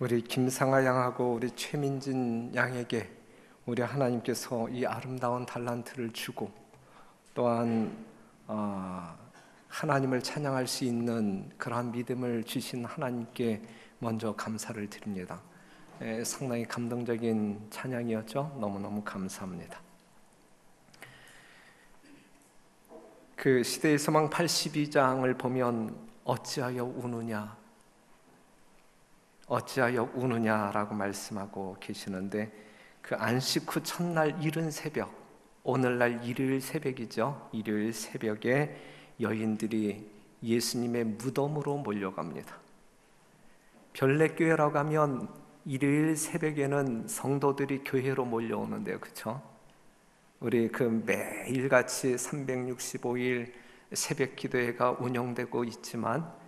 우리 김상아 양하고 우리 최민진 양에게 우리 하나님께서 이 아름다운 달란트를 주고 또한 하나님을 찬양할 수 있는 그러한 믿음을 주신 하나님께 먼저 감사를 드립니다. 상당히 감동적인 찬양이었죠. 너무너무 감사합니다. 그 시대의 소망 82장을 보면 어찌하여 우느냐라고 말씀하고 계시는데, 그 안식 후 첫날 이른 새벽, 오늘날 일요일 새벽이죠. 일요일 새벽에 여인들이 예수님의 무덤으로 몰려갑니다. 별내교회라고 하면 일요일 새벽에는 성도들이 교회로 몰려오는데요, 그렇죠? 우리 그 매일같이 365일 새벽 기도회가 운영되고 있지만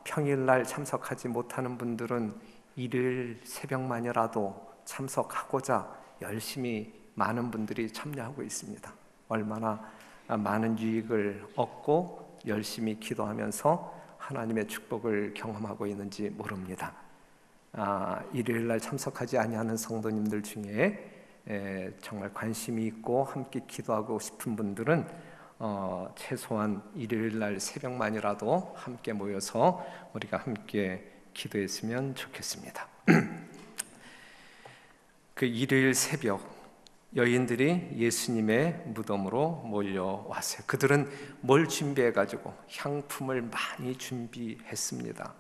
평일날 참석하지 못하는 분들은 일요일 새벽만이라도 참석하고자 열심히 많은 분들이 참여하고 있습니다. 얼마나 많은 유익을 얻고 열심히 기도하면서 하나님의 축복을 경험하고 있는지 모릅니다. 일요일날 참석하지 아니하는 성도님들 중에 정말 관심이 있고 함께 기도하고 싶은 분들은 최소한 일요일날 새벽만이라도 함께 모여서 우리가 함께 기도했으면 좋겠습니다. 그 일요일 새벽 여인들이 예수님의 무덤으로 몰려왔어요. 그들은 뭘 준비해가지고 향품을 많이 준비했습니다.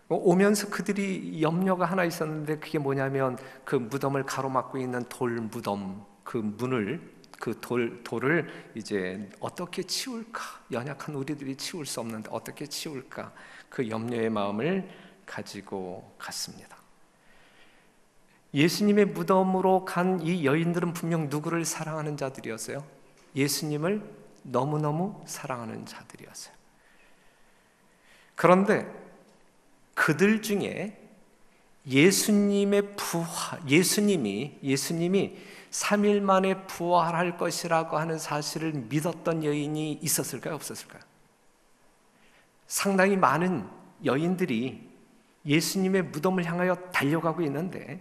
오면서 그들이 염려가 하나 있었는데, 그게 뭐냐면 그 무덤을 가로막고 있는 돌 무덤, 그 문을, 그 돌을 이제 어떻게 치울까? 연약한 우리들이 치울 수 없는데 어떻게 치울까? 그 염려의 마음을 가지고 갔습니다. 예수님의 무덤으로 간 이 여인들은 분명 누구를 사랑하는 자들이었어요? 예수님을 너무너무 사랑하는 자들이었어요. 그런데 그들 중에 예수님이 3일 만에 부활할 것이라고 하는 사실을 믿었던 여인이 있었을까요? 없었을까요? 상당히 많은 여인들이 예수님의 무덤을 향하여 달려가고 있는데,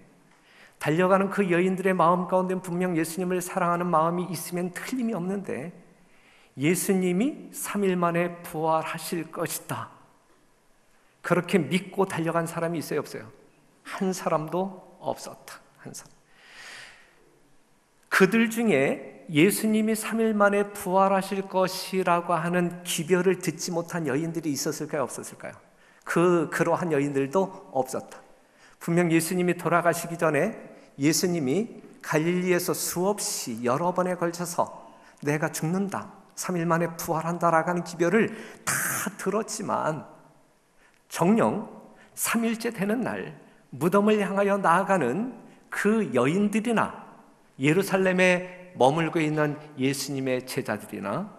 달려가는 그 여인들의 마음 가운데 분명 예수님을 사랑하는 마음이 있으면 틀림이 없는데, 예수님이 3일 만에 부활하실 것이다, 그렇게 믿고 달려간 사람이 있어요, 없어요? 한 사람도 없었다. 한 사람. 그들 중에 예수님이 3일 만에 부활하실 것이라고 하는 기별을 듣지 못한 여인들이 있었을까요? 없었을까요? 그러한 여인들도 없었다. 분명 예수님이 돌아가시기 전에 예수님이 갈릴리에서 수없이 여러 번에 걸쳐서 내가 죽는다, 3일 만에 부활한다라고 하는 기별을 다 들었지만, 정녕 3일째 되는 날 무덤을 향하여 나아가는 그 여인들이나 예루살렘에 머물고 있는 예수님의 제자들이나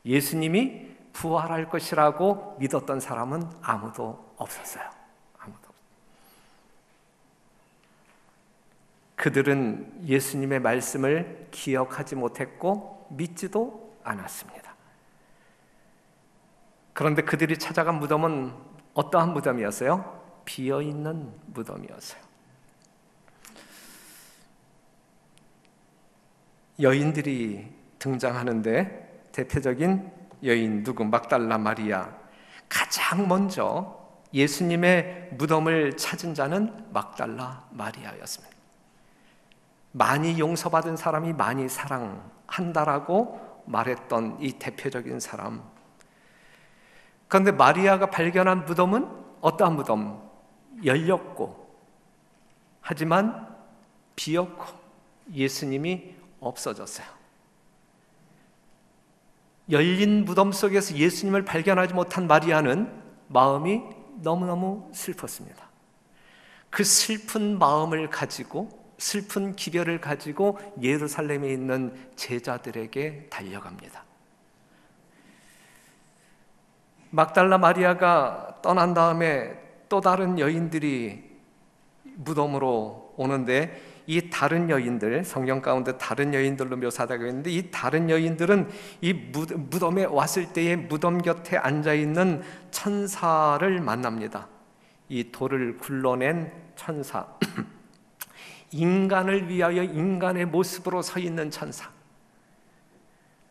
예수님이 부활할 것이라고 믿었던 사람은 아무도 없었어요. 그들은 예수님의 말씀을 기억하지 못했고 믿지도 않았습니다. 그런데 그들이 찾아간 무덤은 어떠한 무덤이었어요? 비어있는 무덤이었어요. 여인들이 등장하는데, 대표적인 여인 누구? 막달라 마리아. 가장 먼저 예수님의 무덤을 찾은 자는 막달라 마리아였습니다. 많이 용서받은 사람이 많이 사랑한다라고 말했던 이 대표적인 사람. 그런데 마리아가 발견한 무덤은 어떠한 무덤? 열렸고 하지만 비었고 예수님이 없어졌어요. 열린 무덤 속에서 예수님을 발견하지 못한 마리아는 마음이 너무너무 슬펐습니다. 그 슬픈 마음을 가지고, 슬픈 기별을 가지고 예루살렘에 있는 제자들에게 달려갑니다. 막달라 마리아가 떠난 다음에 또 다른 여인들이 무덤으로 오는데, 이 다른 여인들, 성경 가운데 다른 여인들로 묘사되고 있는데, 이 다른 여인들은 이 무덤에 왔을 때에 무덤 곁에 앉아있는 천사를 만납니다. 이 돌을 굴러낸 천사, 인간을 위하여 인간의 모습으로 서 있는 천사.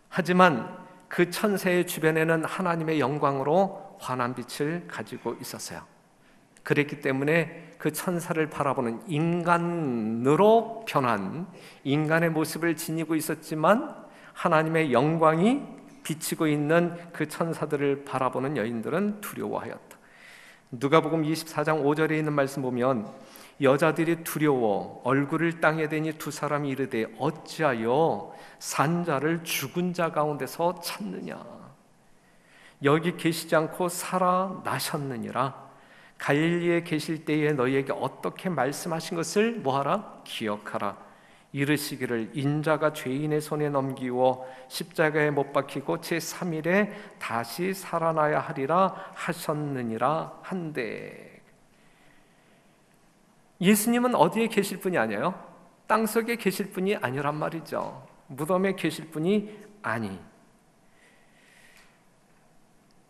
하지만 그 천사의 주변에는 하나님의 영광으로 환한 빛을 가지고 있었어요. 그랬기 때문에 그 천사를 바라보는 인간으로 변한 인간의 모습을 지니고 있었지만 하나님의 영광이 비치고 있는 그 천사들을 바라보는 여인들은 두려워하였다. 누가복음 24장 5절에 있는 말씀 보면 여자들이 두려워 얼굴을 땅에 대니 두 사람이 이르되 어찌하여 산자를 죽은 자 가운데서 찾느냐. 여기 계시지 않고 살아나셨느니라. 갈릴리에 계실 때에 너희에게 어떻게 말씀하신 것을 뭐하라? 기억하라. 이르시기를 인자가 죄인의 손에 넘기워 십자가에 못 박히고 제3일에 다시 살아나야 하리라 하셨느니라 한데. 예수님은 어디에 계실 분이 아니에요? 땅속에 계실 분이 아니란 말이죠. 무덤에 계실 분이 아니.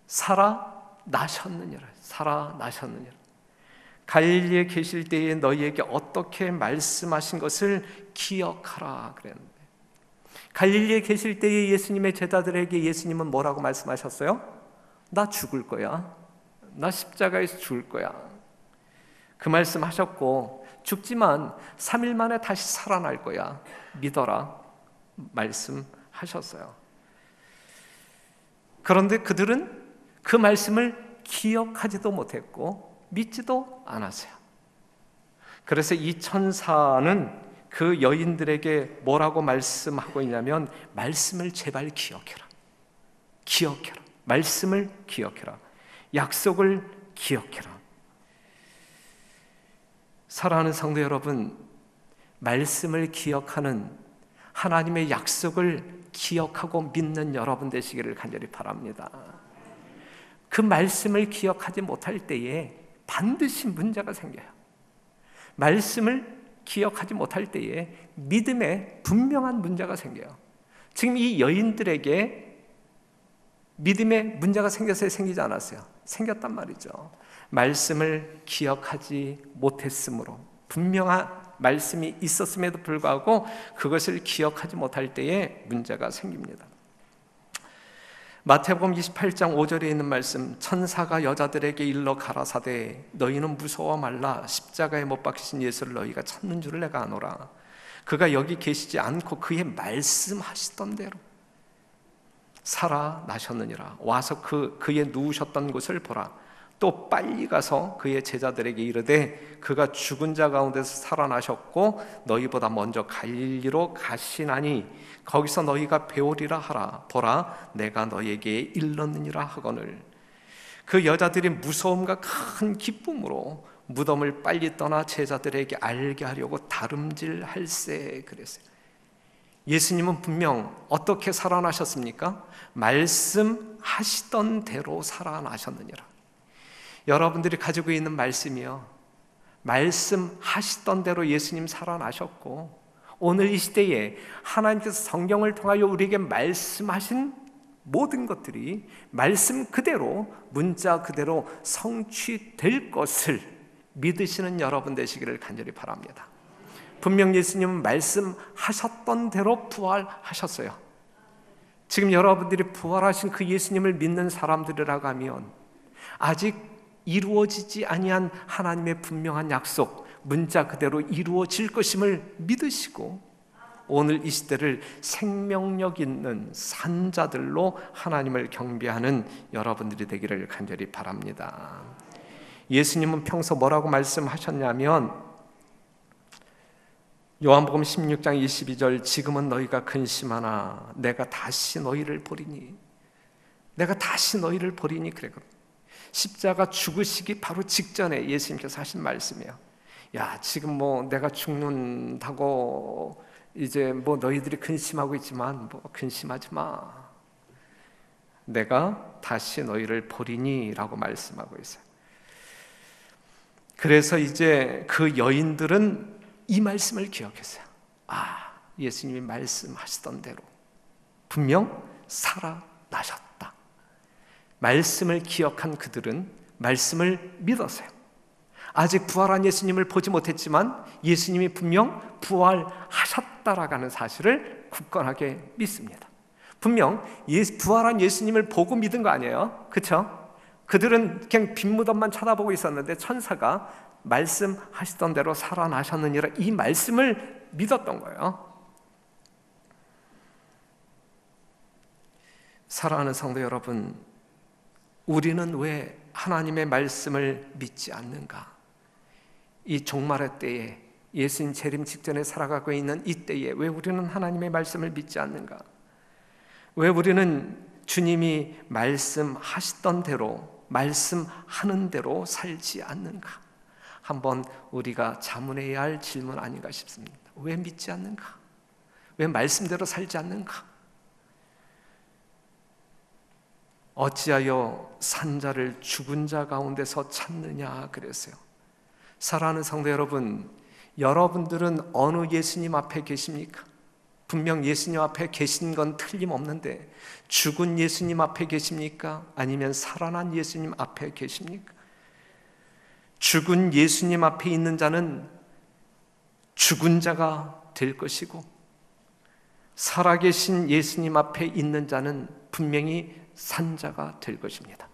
살아나셨느니라. 살아나셨느니라. 갈릴리에 계실 때에 너희에게 어떻게 말씀하신 것을 기억하라 그랬는데, 갈릴리에 계실 때에 예수님의 제자들에게 예수님은 뭐라고 말씀하셨어요? 나 죽을 거야. 나 십자가에서 죽을 거야. 그 말씀하셨고, 죽지만 3일 만에 다시 살아날 거야. 믿어라 말씀하셨어요. 그런데 그들은 그 말씀을 기억하지도 못했고 믿지도 않았어요. 그래서 이 천사는 그 여인들에게 뭐라고 말씀하고 있냐면, 말씀을 제발 기억해라. 기억해라. 말씀을 기억해라. 약속을 기억해라. 사랑하는 성도 여러분, 말씀을 기억하는 하나님의 약속을 기억하고 믿는 여러분 되시기를 간절히 바랍니다. 그 말씀을 기억하지 못할 때에 반드시 문제가 생겨요. 말씀을 기억하지 못할 때에 믿음에 분명한 문제가 생겨요. 지금 이 여인들에게 믿음에 문제가 생겼어요? 생기지 않았어요? 생겼단 말이죠. 말씀을 기억하지 못했으므로, 분명한 말씀이 있었음에도 불구하고 그것을 기억하지 못할 때에 문제가 생깁니다. 마태복음 28장 5절에 있는 말씀, 천사가 여자들에게 일러 가라사대 너희는 무서워 말라. 십자가에 못 박히신 예수를 너희가 찾는 줄을 내가 아노라. 그가 여기 계시지 않고 그의 말씀하시던 대로 살아나셨느니라. 와서 그의 누우셨던 곳을 보라. 또 빨리 가서 그의 제자들에게 이르되 그가 죽은 자 가운데서 살아나셨고 너희보다 먼저 갈릴리로 가시나니 거기서 너희가 배우리라 하라. 보라, 내가 너희에게 일렀느니라 하거늘. 그 여자들이 무서움과 큰 기쁨으로 무덤을 빨리 떠나 제자들에게 알게 하려고 다름질할세 그랬어요. 예수님은 분명 어떻게 살아나셨습니까? 말씀하시던 대로 살아나셨느니라. 여러분들이 가지고 있는 말씀이요, 말씀하시던 대로 예수님 살아나셨고, 오늘 이 시대에 하나님께서 성경을 통하여 우리에게 말씀하신 모든 것들이 말씀 그대로, 문자 그대로 성취될 것을 믿으시는 여러분 되시기를 간절히 바랍니다. 분명 예수님은 말씀하셨던 대로 부활하셨어요. 지금 여러분들이 부활하신 그 예수님을 믿는 사람들이라고 하면 아직 이루어지지 아니한 하나님의 분명한 약속, 문자 그대로 이루어질 것임을 믿으시고 오늘 이 시대를 생명력 있는 산자들로 하나님을 경배하는 여러분들이 되기를 간절히 바랍니다. 예수님은 평소 뭐라고 말씀하셨냐면, 요한복음 16장 22절, 지금은 너희가 근심하나 내가 다시 너희를 보리니, 내가 다시 너희를 보리니 그랬거든요. 십자가 죽으시기 바로 직전에 예수님께서 하신 말씀이에요. 야, 지금 뭐 내가 죽는다고 이제 뭐 너희들이 근심하고 있지만 뭐 근심하지 마. 내가 다시 너희를 보리니 라고 말씀하고 있어요. 그래서 이제 그 여인들은 이 말씀을 기억했어요. 아, 예수님이 말씀하시던 대로 분명 살아나셨다. 말씀을 기억한 그들은 말씀을 믿었어요. 아직 부활한 예수님을 보지 못했지만 예수님이 분명 부활하셨다라는 사실을 굳건하게 믿습니다. 분명 부활한 예수님을 보고 믿은 거 아니에요? 그렇죠? 그들은 그냥 빈 무덤만 쳐다보고 있었는데 천사가 말씀하시던 대로 살아나셨느니라, 이 말씀을 믿었던 거예요. 사랑하는 성도 여러분, 우리는 왜 하나님의 말씀을 믿지 않는가? 이 종말의 때에, 예수님 재림 직전에 살아가고 있는 이 때에 왜 우리는 하나님의 말씀을 믿지 않는가? 왜 우리는 주님이 말씀하시던 대로, 말씀하는 대로 살지 않는가? 한번 우리가 자문해야 할 질문 아닌가 싶습니다. 왜 믿지 않는가? 왜 말씀대로 살지 않는가? 어찌하여 산자를 죽은 자 가운데서 찾느냐 그랬어요. 사랑하는 성도 여러분, 여러분들은 어느 예수님 앞에 계십니까? 분명 예수님 앞에 계신 건 틀림없는데 죽은 예수님 앞에 계십니까? 아니면 살아난 예수님 앞에 계십니까? 죽은 예수님 앞에 있는 자는 죽은 자가 될 것이고, 살아계신 예수님 앞에 있는 자는 분명히 산자가 될 것입니다.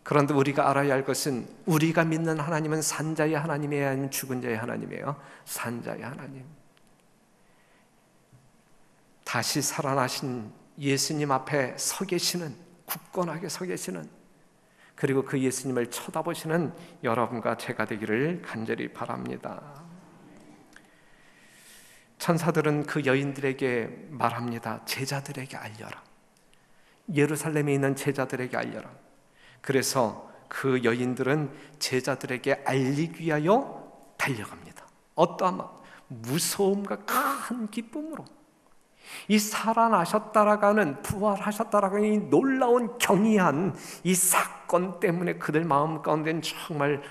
그런데 우리가 알아야 할 것은, 우리가 믿는 하나님은 산자의 하나님이에요, 아니면 죽은 자의 하나님이에요? 산자의 하나님. 다시 살아나신 예수님 앞에 서 계시는, 굳건하게 서 계시는, 그리고 그 예수님을 쳐다보시는 여러분과 제가 되기를 간절히 바랍니다. 천사들은 그 여인들에게 말합니다. 제자들에게 알려라. 예루살렘에 있는 제자들에게 알려라. 그래서 그 여인들은 제자들에게 알리기 위하여 달려갑니다. 어떠한 무서움과 큰 기쁨으로, 이 살아나셨다라고 하는, 부활하셨다라고 하는 이 놀라운 경이한 이 사건 때문에 그들 마음 가운데는 정말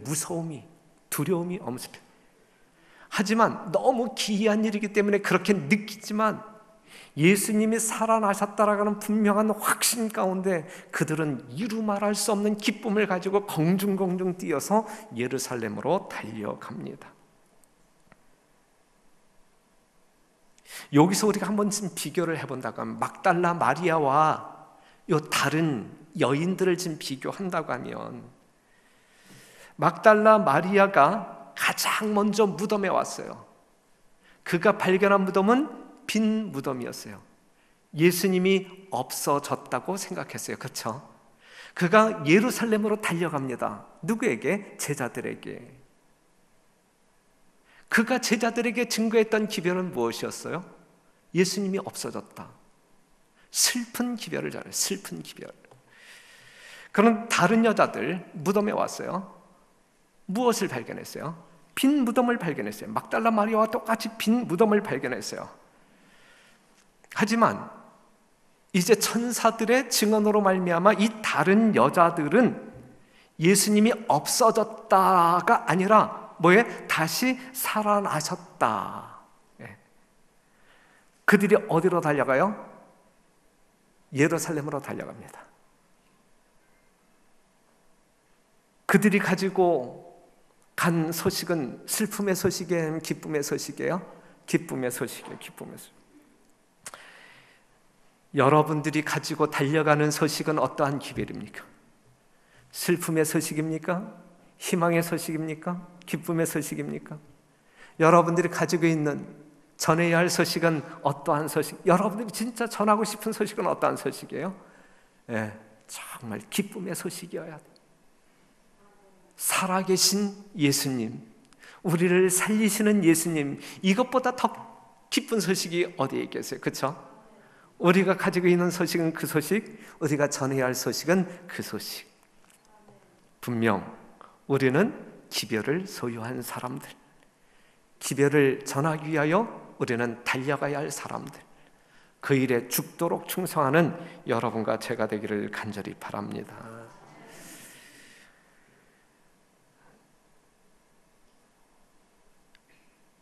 무서움이, 두려움이 엄습해요. 하지만 너무 기이한 일이기 때문에 그렇게 느끼지만, 예수님이 살아나셨다라고 하는 분명한 확신 가운데 그들은 이루 말할 수 없는 기쁨을 가지고 공중공중 뛰어서 예루살렘으로 달려갑니다. 여기서 우리가 한번 좀 비교를 해본다고 하면, 막달라 마리아와 요 다른 여인들을 지금 비교한다고 하면, 막달라 마리아가 가장 먼저 무덤에 왔어요. 그가 발견한 무덤은 빈 무덤이었어요. 예수님이 없어졌다고 생각했어요. 그렇죠? 그가 예루살렘으로 달려갑니다. 누구에게? 제자들에게. 그가 제자들에게 증거했던 기별은 무엇이었어요? 예수님이 없어졌다. 슬픈 기별을 잘해요. 슬픈 기별. 그런 다른 여자들 무덤에 왔어요. 무엇을 발견했어요? 빈 무덤을 발견했어요. 막달라 마리아와 똑같이 빈 무덤을 발견했어요. 하지만 이제 천사들의 증언으로 말미암아 이 다른 여자들은 예수님이 없어졌다가 아니라 뭐에? 다시 살아나셨다. 그들이 어디로 달려가요? 예루살렘으로 달려갑니다. 그들이 가지고 간 소식은 슬픔의 소식이에요? 기쁨의 소식이에요? 기쁨의 소식이에요. 기쁨의 소식. 여러분들이 가지고 달려가는 소식은 어떠한 기별입니까? 슬픔의 소식입니까? 희망의 소식입니까? 기쁨의 소식입니까? 여러분들이 가지고 있는, 전해야 할 소식은 어떠한 소식? 여러분들이 진짜 전하고 싶은 소식은 어떠한 소식이에요? 정말 기쁨의 소식이어야 돼요. 살아계신 예수님, 우리를 살리시는 예수님, 이것보다 더 기쁜 소식이 어디에 계세요? 그렇죠? 우리가 가지고 있는 소식은 그 소식, 우리가 전해야 할 소식은 그 소식. 분명 우리는 기별을 소유한 사람들, 기별을 전하기 위하여 우리는 달려가야 할 사람들, 그 일에 죽도록 충성하는 여러분과 제가 되기를 간절히 바랍니다.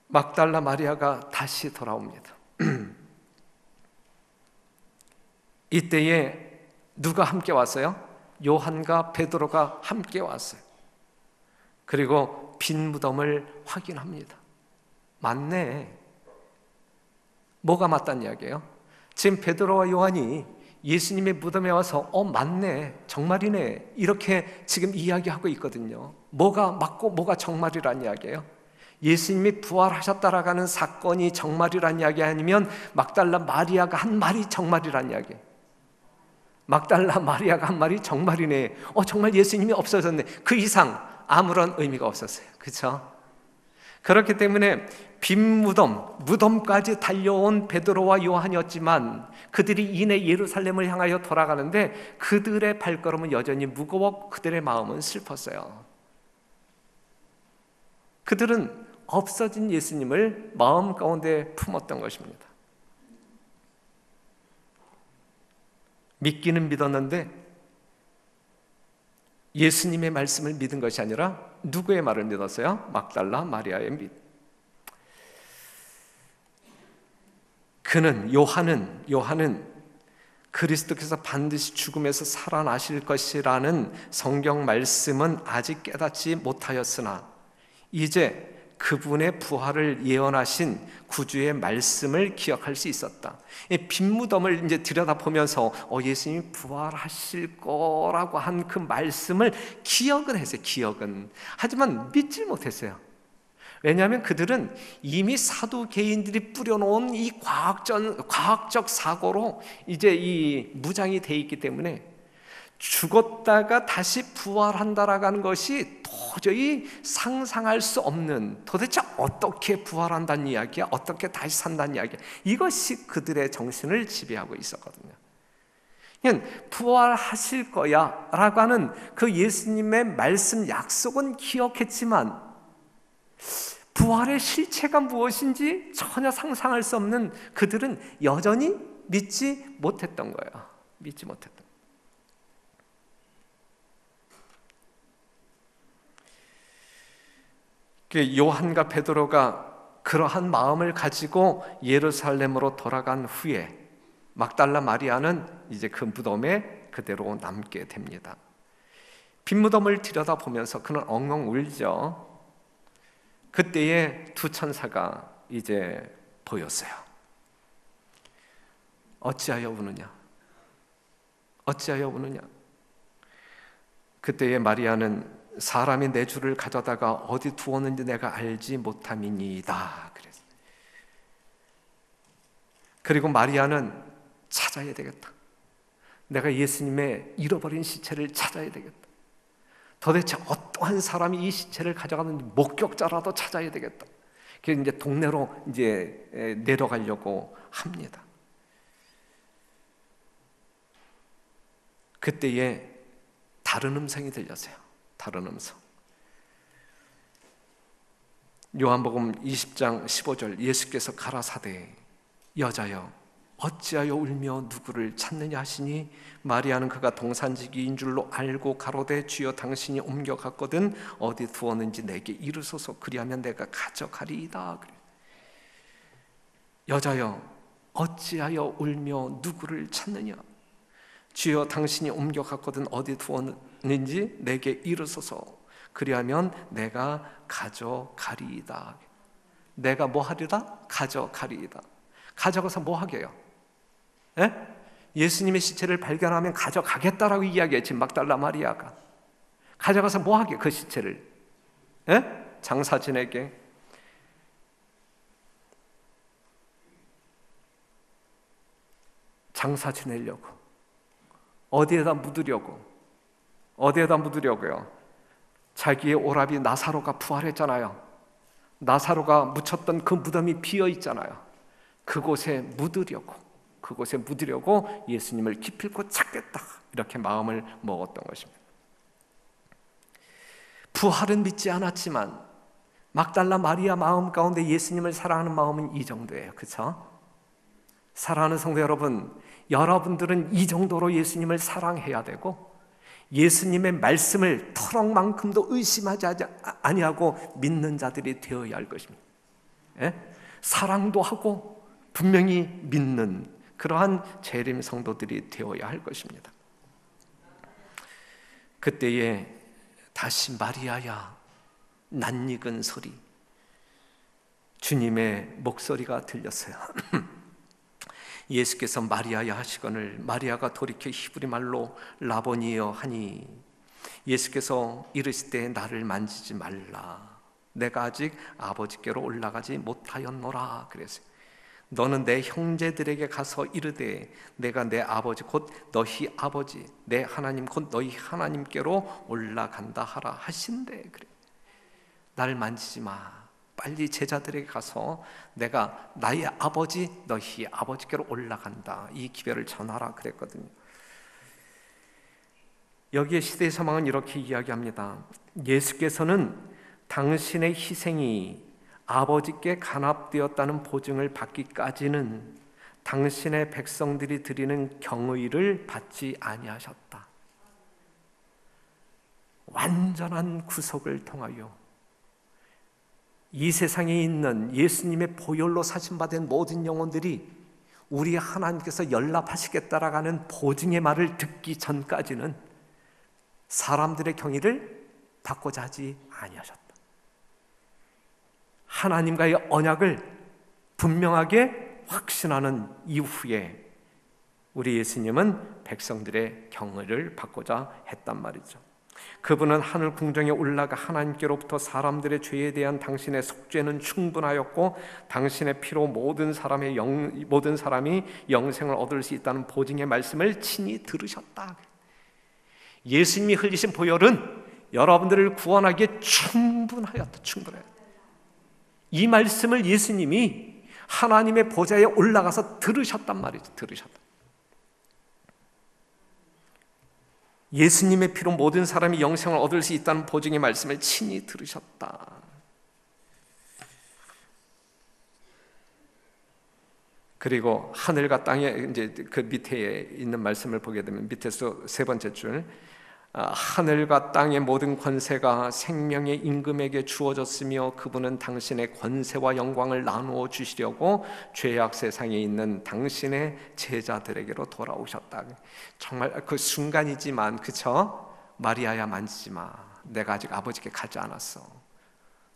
막달라 마리아가 다시 돌아옵니다. 이때에 누가 함께 왔어요? 요한과 베드로가 함께 왔어요. 그리고 빈 무덤을 확인합니다. 맞네. 뭐가 맞다는 이야기예요? 지금 베드로와 요한이 예수님의 무덤에 와서 맞네, 정말이네, 이렇게 지금 이야기하고 있거든요. 뭐가 맞고 뭐가 정말이란 이야기예요? 예수님이 부활하셨다라고 하는 사건이 정말이란 이야기 아니면 막달라 마리아가 한 말이 정말이란 이야기. 막달라 마리아가 한 말이 정말이네. 정말 예수님이 없어졌네. 그 이상 아무런 의미가 없었어요. 그렇죠? 그렇기 때문에 빈 무덤까지 달려온 베드로와 요한이었지만 그들이 이내 예루살렘을 향하여 돌아가는데 그들의 발걸음은 여전히 무거워 그들의 마음은 슬펐어요. 그들은 없어진 예수님을 마음 가운데 품었던 것입니다. 믿기는 믿었는데 예수님의 말씀을 믿은 것이 아니라 누구의 말을 믿었어요? 막달라 마리아의 믿. 요한은 그리스도께서 반드시 죽음에서 살아나실 것이라는 성경 말씀은 아직 깨닫지 못하였으나 이제 그분의 부활을 예언하신 구주의 말씀을 기억할 수 있었다. 빈 무덤을 이제 들여다보면서 예수님이 부활하실 거라고 한 그 말씀을 기억은 했어요. 하지만 믿질 못했어요. 왜냐하면 그들은 이미 사두개인들이 뿌려놓은 이 과학적 사고로 이제 이 무장이 돼 있기 때문에 죽었다가 다시 부활한다라고 하는 것이 도저히 상상할 수 없는, 도대체 어떻게 부활한다는 이야기야? 어떻게 다시 산다는 이야기야? 이것이 그들의 정신을 지배하고 있었거든요. 부활하실 거야 라고 하는 그 예수님의 말씀 약속은 기억했지만 부활의 실체가 무엇인지 전혀 상상할 수 없는 그들은 여전히 믿지 못했던 거예요. 믿지 못했던. 요한과 베드로가 그러한 마음을 가지고 예루살렘으로 돌아간 후에 막달라 마리아는 이제 그 무덤에 그대로 남게 됩니다. 빈 무덤을 들여다보면서 그는 엉엉 울죠. 그때에 두 천사가 이제 보였어요. 어찌하여 우느냐? 어찌하여 우느냐? 그때에 마리아는 사람이 내 주를 가져다가 어디 두었는지 내가 알지 못함이니이다 그랬어요. 그리고 마리아는 찾아야 되겠다. 내가 예수님의 잃어버린 시체를 찾아야 되겠다. 도대체 어떠한 사람이 이 시체를 가져가는지 목격자라도 찾아야 되겠다. 그래서 이제 동네로 이제 내려가려고 합니다. 그때에 다른 음성이 들렸어요. 다른 음성. 요한복음 20장 15절 예수께서 가라사대 여자여 어찌하여 울며 누구를 찾느냐 하시니 마리아는 그가 동산지기인 줄로 알고 가로되 주여 당신이 옮겨갔거든 어디 두었는지 내게 이르소서 그리하면 내가 가져가리이다. 여자여 어찌하여 울며 누구를 찾느냐 주여 당신이 옮겨갔거든 어디 두었는지 내게 이르소서 그리하면 내가 가져가리이다. 내가 뭐 하리라? 가져가리이다. 가져가서 뭐 하게요? 예? 예수님의 시체를 발견하면 가져가겠다라고 이야기했지. 막달라 마리아가 가져가서 뭐 하게? 그 시체를 장사 지내게. 장사 지내려고. 어디에다 묻으려고요? 자기의 오라비 나사로가 부활했잖아요. 나사로가 묻혔던 그 무덤이 비어 있잖아요. 그곳에 묻으려고 예수님을 기필코 찾겠다 이렇게 마음을 먹었던 것입니다. 부활은 믿지 않았지만 막달라 마리아 마음 가운데 예수님을 사랑하는 마음은 이 정도예요. 그렇죠? 사랑하는 성도 여러분, 여러분들은 이 정도로 예수님을 사랑해야 되고 예수님의 말씀을 터럭만큼도 의심하지 아니하고 믿는 자들이 되어야 할 것입니다. 사랑도 하고 분명히 믿는 그러한 재림 성도들이 되어야 할 것입니다. 그때에 다시 마리아야 낯익은 소리, 주님의 목소리가 들렸어요. 예수께서 마리아야 하시거늘 마리아가 돌이켜 히브리 말로 라보니여 하니, 예수께서 이르실 때 나를 만지지 말라, 내가 아직 아버지께로 올라가지 못하였노라 그랬어요. 너는 내 형제들에게 가서 이르되 내가 내 아버지 곧 너희 아버지 내 하나님 곧 너희 하나님께로 올라간다 하라 하신대. 그래, 나를 만지지 마. 빨리 제자들에게 가서 내가 나의 아버지 너희 아버지께로 올라간다, 이 기별을 전하라 그랬거든요. 여기에 시대의 사망은 이렇게 이야기합니다. 예수께서는 당신의 희생이 아버지께 간합되었다는 보증을 받기까지는 당신의 백성들이 드리는 경의를 받지 아니하셨다. 완전한 구속을 통하여 이 세상에 있는 예수님의 보혈로 사신받은 모든 영혼들이 우리 하나님께서 연락하시겠다라는 보증의 말을 듣기 전까지는 사람들의 경의를 받고자 하지 아니하셨다. 하나님과의 언약을 분명하게 확신하는 이후에 우리 예수님은 백성들의 경의를 받고자 했단 말이죠. 그분은 하늘 궁정에 올라가 하나님께로부터 사람들의 죄에 대한 당신의 속죄는 충분하였고 당신의 피로 모든 사람이 영생을 얻을 수 있다는 보증의 말씀을 친히 들으셨다. 예수님이 흘리신 보혈은 여러분들을 구원하기에 충분하였다. 이 말씀을 예수님이 하나님의 보좌에 올라가서 들으셨단 말이죠. 들으셨다. 예수님의 피로 모든 사람이 영생을 얻을 수 있다는 보증의 말씀을 친히 들으셨다. 그리고 하늘과 땅에 이제 그 밑에 있는 말씀을 보게 되면 밑에서 세 번째 줄, 하늘과 땅의 모든 권세가 생명의 임금에게 주어졌으며 그분은 당신의 권세와 영광을 나누어 주시려고 죄악 세상에 있는 당신의 제자들에게로 돌아오셨다. 정말 그 순간이지만, 그쵸? 마리아야 만지지 마. 내가 아직 아버지께 가지 않았어.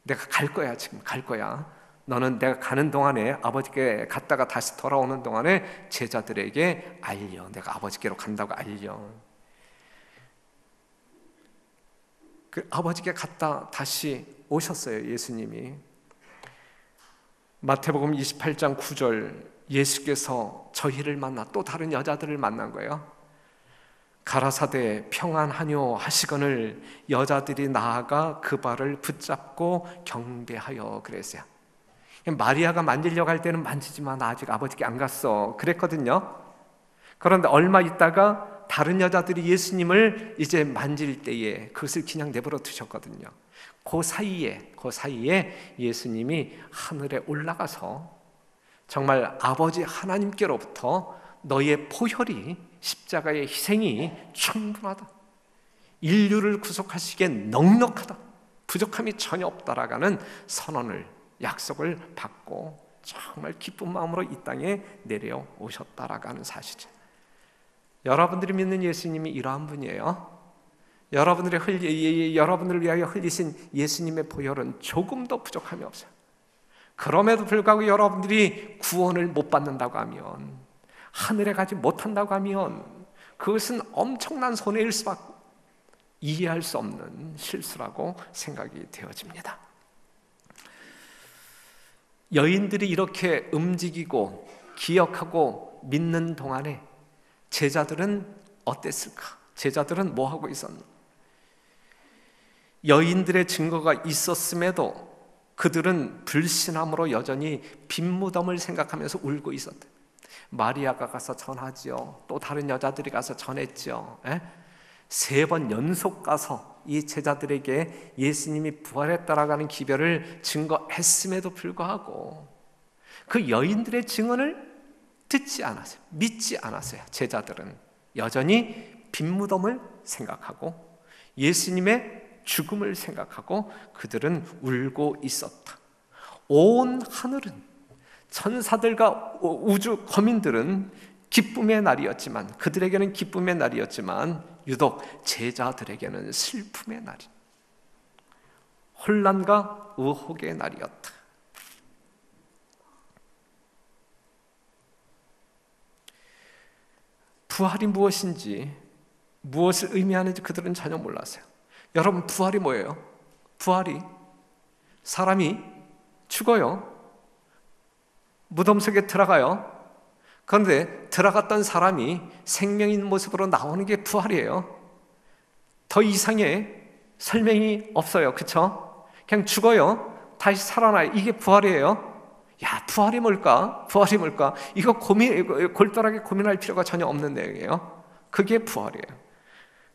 내가 갈 거야. 지금 갈 거야. 너는 내가 가는 동안에, 아버지께 갔다가 다시 돌아오는 동안에 제자들에게 알려. 내가 아버지께로 간다고 알려. 그 아버지께 갔다 다시 오셨어요. 예수님이. 마태복음 28장 9절, 예수께서 저희를 만나 또 다른 여자들을 만난 거예요. 가라사대 평안하뇨 하시거늘 여자들이 나아가 그 발을 붙잡고 경배하여 그랬어요. 마리아가 만지려고 할 때는 만지지 마, 나 아직 아버지께 안 갔어 그랬거든요. 그런데 얼마 있다가 다른 여자들이 예수님을 이제 만질 때에 그것을 그냥 내버려 두셨거든요. 그 사이에 예수님이 하늘에 올라가서 정말 아버지 하나님께로부터 너의 보혈이, 십자가의 희생이 충분하다, 인류를 구속하시기에 넉넉하다, 부족함이 전혀 없다라는 선언을, 약속을 받고 정말 기쁜 마음으로 이 땅에 내려오셨다라는 사실이죠. 여러분들이 믿는 예수님이 이러한 분이에요. 여러분들을 위하여 흘리신 예수님의 보혈은 조금도 부족함이 없어요. 그럼에도 불구하고 여러분들이 구원을 못 받는다고 하면, 하늘에 가지 못한다고 하면 그것은 엄청난 손해일 수밖에, 이해할 수 없는 실수라고 생각이 되어집니다. 여인들이 이렇게 움직이고 기억하고 믿는 동안에 제자들은 어땠을까? 제자들은 뭐 하고 있었나? 여인들의 증거가 있었음에도 그들은 불신함으로 여전히 빈무덤을 생각하면서 울고 있었대. 마리아가 가서 전하지요. 또 다른 여자들이 가서 전했지요. 3번 연속 가서 이 제자들에게 예수님이 부활했다라고 하는 기별을 증거했음에도 불구하고 그 여인들의 증언을 듣지 않았어요. 믿지 않았어요. 제자들은 여전히 빈무덤을 생각하고 예수님의 죽음을 생각하고 그들은 울고 있었다. 온 하늘은, 천사들과 우주 거민들은 기쁨의 날이었지만, 그들에게는 기쁨의 날이었지만 유독 제자들에게는 슬픔의 날이, 혼란과 의혹의 날이었다. 부활이 무엇인지, 무엇을 의미하는지 그들은 전혀 몰랐어요. 여러분, 부활이 뭐예요? 부활이 사람이 죽어요. 무덤 속에 들어가요. 그런데 들어갔던 사람이 생명 있는 모습으로 나오는 게 부활이에요. 더 이상의 설명이 없어요. 그렇죠? 그냥 죽어요. 다시 살아나요. 이게 부활이에요. 야, 부활이 뭘까? 부활이 뭘까? 이거 골똘하게 고민할 필요가 전혀 없는 내용이에요. 그게 부활이에요.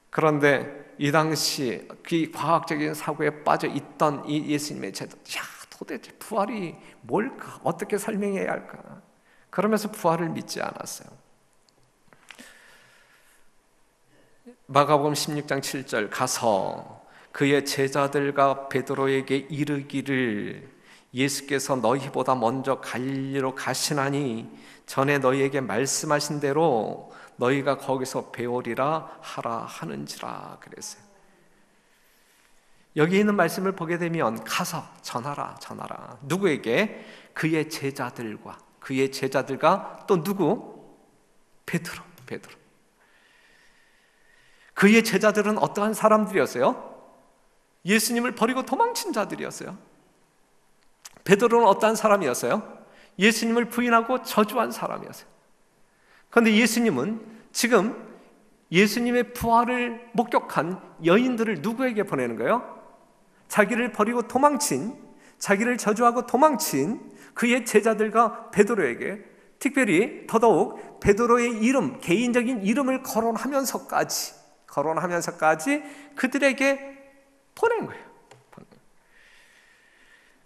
그런데 이 당시 그 과학적인 사고에 빠져 있던 이 예수님의 제자, 야, 도대체 부활이 뭘까? 어떻게 설명해야 할까? 그러면서 부활을 믿지 않았어요. 마가복음 16장 7절, 가서 그의 제자들과 베드로에게 이르기를 예수께서 너희보다 먼저 갈릴리로 가시나니 전에 너희에게 말씀하신 대로 너희가 거기서 배우리라 하라 하는지라 그랬어요. 여기 있는 말씀을 보게 되면 가서 전하라. 누구에게? 그의 제자들과 또 누구? 베드로. 그의 제자들은 어떠한 사람들이었어요? 예수님을 버리고 도망친 자들이었어요. 베드로는 어떠한 사람이었어요? 예수님을 부인하고 저주한 사람이었어요. 그런데 예수님은 지금 예수님의 부활을 목격한 여인들을 누구에게 보내는 거예요? 자기를 버리고 도망친, 자기를 저주하고 도망친 그의 제자들과 베드로에게, 특별히 더더욱 베드로의 이름, 개인적인 이름을 거론하면서까지 그들에게 보낸 거예요.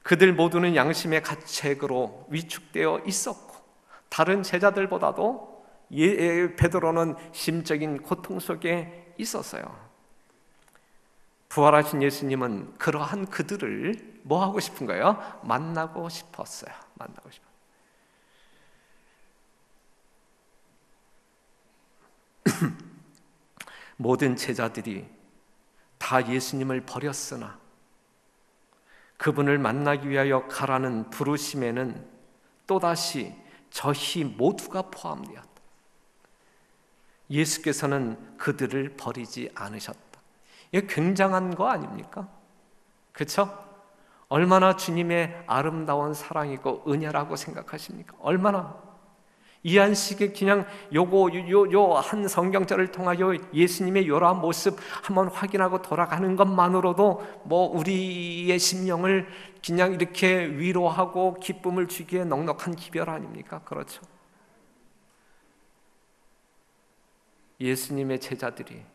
그들 모두는 양심의 가책으로 위축되어 있었고, 다른 제자들보다도 베드로는 심적인 고통 속에 있었어요. 부활하신 예수님은 그러한 그들을 뭐 하고 싶은 거예요? 만나고 싶었어요. 모든 제자들이 다 예수님을 버렸으나 그분을 만나기 위하여 가라는 부르심에는 또다시 저희 모두가 포함되었다. 예수께서는 그들을 버리지 않으셨다. 이게 굉장한 거 아닙니까? 그렇죠? 얼마나 주님의 아름다운 사랑이고 은혜라고 생각하십니까? 얼마나 이 안식에 그냥 요 한 성경절을 통하여 예수님의 요러한 모습 한번 확인하고 돌아가는 것만으로도 뭐 우리의 심령을 그냥 이렇게 위로하고 기쁨을 주기에 넉넉한 기별 아닙니까? 그렇죠? 예수님의 제자들이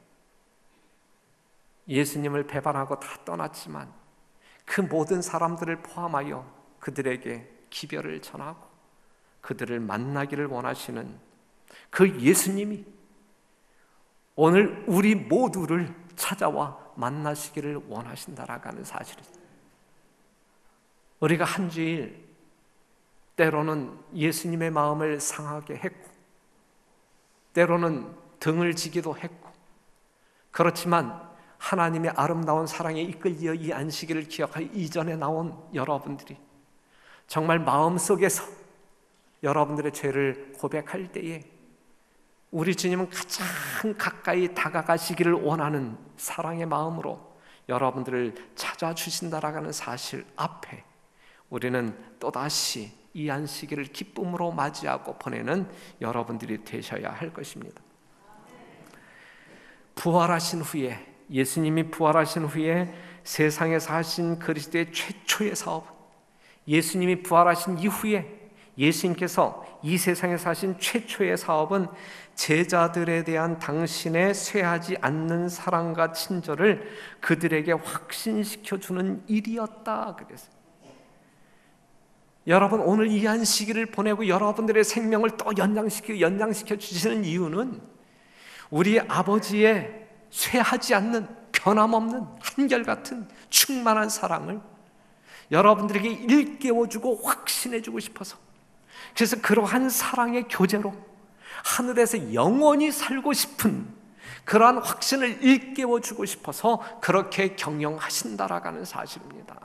예수님을 배반하고 다 떠났지만 그 모든 사람들을 포함하여 그들에게 기별을 전하고 그들을 만나기를 원하시는 그 예수님이 오늘 우리 모두를 찾아와 만나시기를 원하신다라고 하는 사실이죠. 우리가 한 주일 때로는 예수님의 마음을 상하게 했고 때로는 등을 지기도 했고, 그렇지만 하나님의 아름다운 사랑에 이끌려 이 안식일을 기억할 이전에 나온 여러분들이 정말 마음속에서 여러분들의 죄를 고백할 때에 우리 주님은 가장 가까이 다가가시기를 원하는 사랑의 마음으로 여러분들을 찾아주신다라고 하는 사실 앞에 우리는 또다시 이 안식일을 기쁨으로 맞이하고 보내는 여러분들이 되셔야 할 것입니다. 부활하신 후에, 예수님이 부활하신 후에 세상에서 하신 그리스도의 최초의 사업, 예수님이 부활하신 이후에 예수님께서 이 세상에서 하신 최초의 사업은 제자들에 대한 당신의 쇠하지 않는 사랑과 친절을 그들에게 확신시켜주는 일이었다 그랬어요. 여러분, 오늘 이 안식일을 보내고 여러분들의 생명을 또 연장시켜 주시는 이유는 우리 아버지의 쇠하지 않는, 변함없는, 한결같은 충만한 사랑을 여러분들에게 일깨워주고 확신해주고 싶어서, 그래서 그러한 사랑의 교제로 하늘에서 영원히 살고 싶은 그러한 확신을 일깨워주고 싶어서 그렇게 경영하신다라는 사실입니다.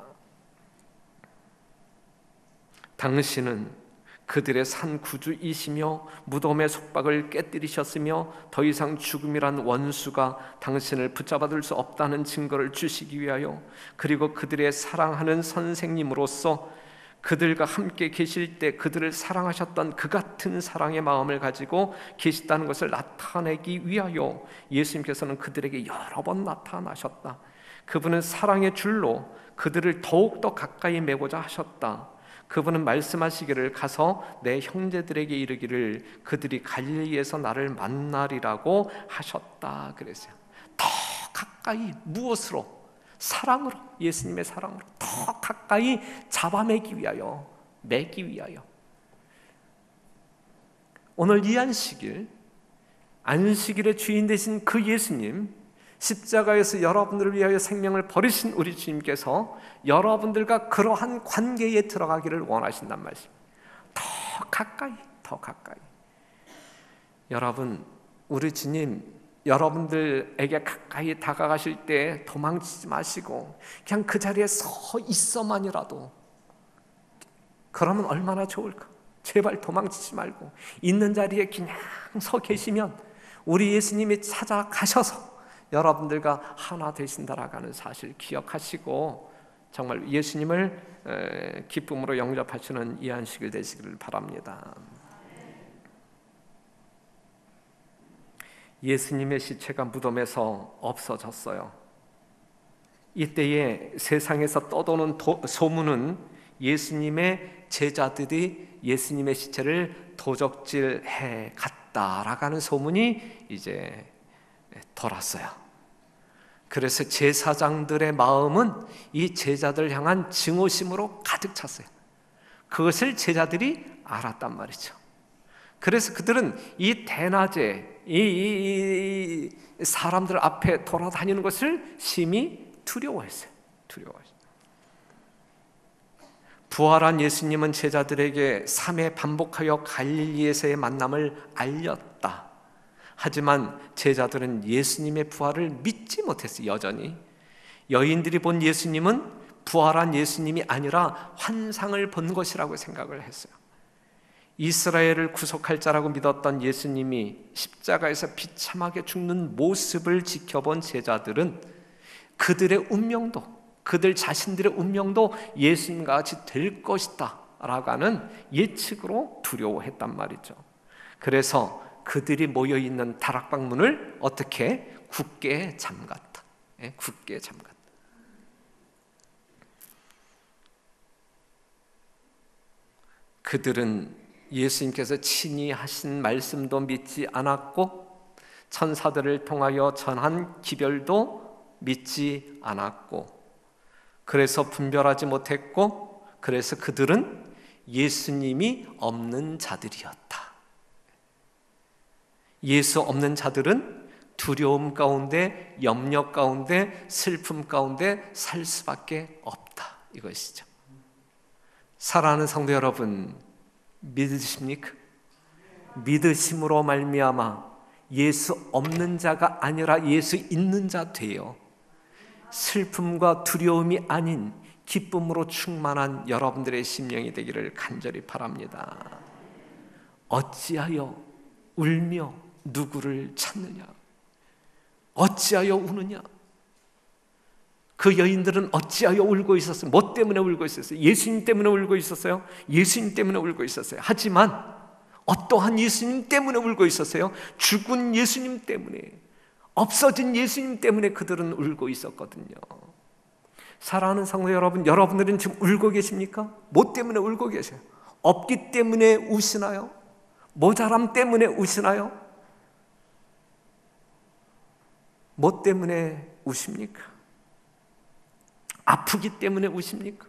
당신은 그들의 산 구주이시며 무덤의 속박을 깨뜨리셨으며 더 이상 죽음이란 원수가 당신을 붙잡아둘 수 없다는 증거를 주시기 위하여, 그리고 그들의 사랑하는 선생님으로서 그들과 함께 계실 때 그들을 사랑하셨던 그 같은 사랑의 마음을 가지고 계시다는 것을 나타내기 위하여 예수님께서는 그들에게 여러 번 나타나셨다. 그분은 사랑의 줄로 그들을 더욱더 가까이 메고자 하셨다. 그분은 말씀하시기를 가서 내 형제들에게 이르기를 그들이 갈릴리에서 나를 만나리라고 하셨다 그랬어요. 더 가까이, 무엇으로? 사랑으로, 예수님의 사랑으로 더 가까이 잡아매기 위하여, 매기 위하여. 오늘 이 안식일, 안식일의 주인 되신 그 예수님, 십자가에서 여러분들을 위하여 생명을 버리신 우리 주님께서 여러분들과 그러한 관계에 들어가기를 원하신단 말씀입니다. 더 가까이, 더 가까이. 여러분, 우리 주님 여러분들에게 가까이 다가가실 때 도망치지 마시고 그냥 그 자리에 서 있어만이라도, 그러면 얼마나 좋을까? 제발 도망치지 말고 있는 자리에 그냥 서 계시면 우리 예수님이 찾아가셔서 여러분들과 하나 되신다라는 사실 기억하시고 정말 예수님을 기쁨으로 영접하시는 이 안식일 되시기를 바랍니다. 예수님의 시체가 무덤에서 없어졌어요. 이때에 세상에서 떠도는 소문은 예수님의 제자들이 예수님의 시체를 도적질해 갔다라는 소문이 이제 돌았어요. 그래서 제사장들의 마음은 이 제자들 향한 증오심으로 가득 찼어요. 그것을 제자들이 알았단 말이죠. 그래서 그들은 이 대낮에 이 사람들 앞에 돌아다니는 것을 심히 두려워했어요. 부활한 예수님은 제자들에게 3회 반복하여 갈릴리에서의 만남을 알렸다. 하지만 제자들은 예수님의 부활을 믿지 못했어요. 여전히 여인들이 본 예수님은 부활한 예수님이 아니라 환상을 본 것이라고 생각을 했어요. 이스라엘을 구속할 자라고 믿었던 예수님이 십자가에서 비참하게 죽는 모습을 지켜본 제자들은 그들의 운명도, 그들 자신들의 운명도 예수님과 같이 될 것이다 라고 하는 예측으로 두려워했단 말이죠. 그래서 그들이 모여있는 다락방 문을 어떻게? 굳게 잠갔다. 굳게 잠갔다. 그들은 예수님께서 친히 하신 말씀도 믿지 않았고 천사들을 통하여 전한 기별도 믿지 않았고, 그래서 분별하지 못했고, 그래서 그들은 예수님이 없는 자들이었다. 예수 없는 자들은 두려움 가운데, 염려 가운데, 슬픔 가운데 살 수밖에 없다, 이것이죠. 사랑하는 성도 여러분, 믿으십니까? 믿으심으로 말미암아 예수 없는 자가 아니라 예수 있는 자 되어 슬픔과 두려움이 아닌 기쁨으로 충만한 여러분들의 심령이 되기를 간절히 바랍니다. 어찌하여 울며 누구를 찾느냐? 어찌하여 우느냐? 그 여인들은 어찌하여 울고 있었어요? 뭐 때문에 울고 있었어요? 예수님 때문에 울고 있었어요? 예수님 때문에 울고 있었어요. 하지만 어떠한 예수님 때문에 울고 있었어요? 죽은 예수님 때문에, 없어진 예수님 때문에 그들은 울고 있었거든요. 사랑하는 성도 여러분, 여러분들은 지금 울고 계십니까? 뭐 때문에 울고 계세요? 없기 때문에 우시나요? 모자람 때문에 우시나요? 뭐 때문에 우십니까? 아프기 때문에 우십니까?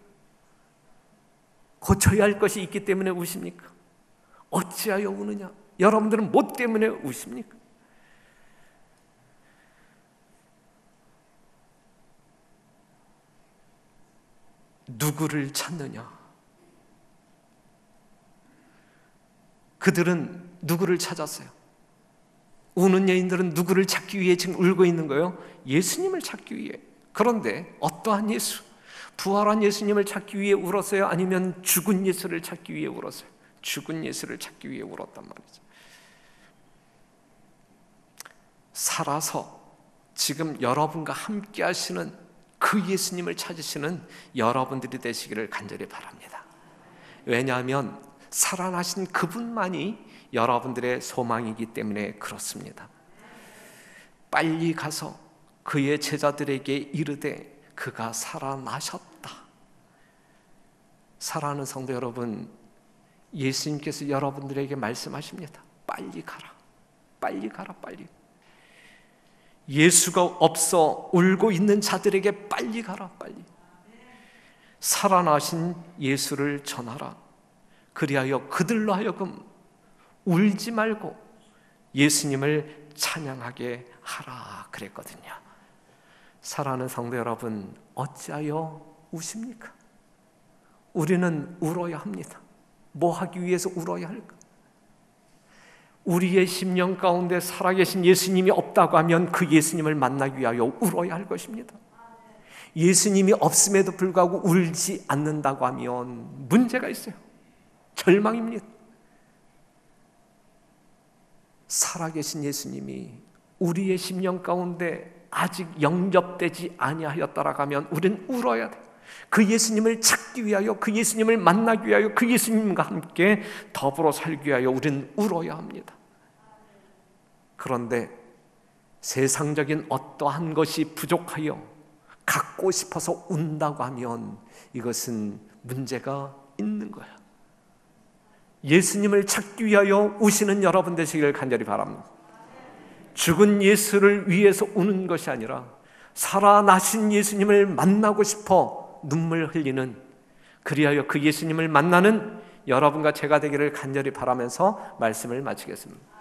고쳐야 할 것이 있기 때문에 우십니까? 어찌하여 우느냐? 여러분들은 뭐 때문에 우십니까? 누구를 찾느냐? 그들은 누구를 찾았어요? 우는 여인들은 누구를 찾기 위해 지금 울고 있는 거예요? 예수님을 찾기 위해. 그런데 어떠한 예수? 부활한 예수님을 찾기 위해 울었어요? 아니면 죽은 예수를 찾기 위해 울었어요? 죽은 예수를 찾기 위해 울었단 말이죠. 살아서 지금 여러분과 함께 하시는 그 예수님을 찾으시는 여러분들이 되시기를 간절히 바랍니다. 왜냐하면 살아나신 그분만이 여러분들의 소망이기 때문에 그렇습니다. 빨리 가서 그의 제자들에게 이르되 그가 살아나셨다. 사랑하는 성도 여러분, 예수님께서 여러분들에게 말씀하십니다. 빨리 가라, 빨리 가라, 빨리. 예수가 없어 울고 있는 자들에게 빨리 가라, 빨리. 살아나신 예수를 전하라. 그리하여 그들로 하여금 울지 말고 예수님을 찬양하게 하라 그랬거든요. 사랑하는 성도 여러분, 어찌하여 우십니까? 우리는 울어야 합니다. 뭐 하기 위해서 울어야 할까? 우리의 심령 가운데 살아계신 예수님이 없다고 하면 그 예수님을 만나기 위하여 울어야 할 것입니다. 예수님이 없음에도 불구하고 울지 않는다고 하면 문제가 있어요. 절망입니다. 살아계신 예수님이 우리의 심령 가운데 아직 영접되지 아니하였다라고 하면 우리는 울어야 돼요. 그 예수님을 찾기 위하여, 그 예수님을 만나기 위하여, 그 예수님과 함께 더불어 살기 위하여 우리는 울어야 합니다. 그런데 세상적인 어떠한 것이 부족하여 갖고 싶어서 운다고 하면 이것은 문제가 있는 거야. 예수님을 찾기 위하여 우시는 여러분 되시기를 간절히 바랍니다. 죽은 예수를 위해서 우는 것이 아니라 살아나신 예수님을 만나고 싶어 눈물 흘리는, 그리하여 그 예수님을 만나는 여러분과 제가 되기를 간절히 바라면서 말씀을 마치겠습니다.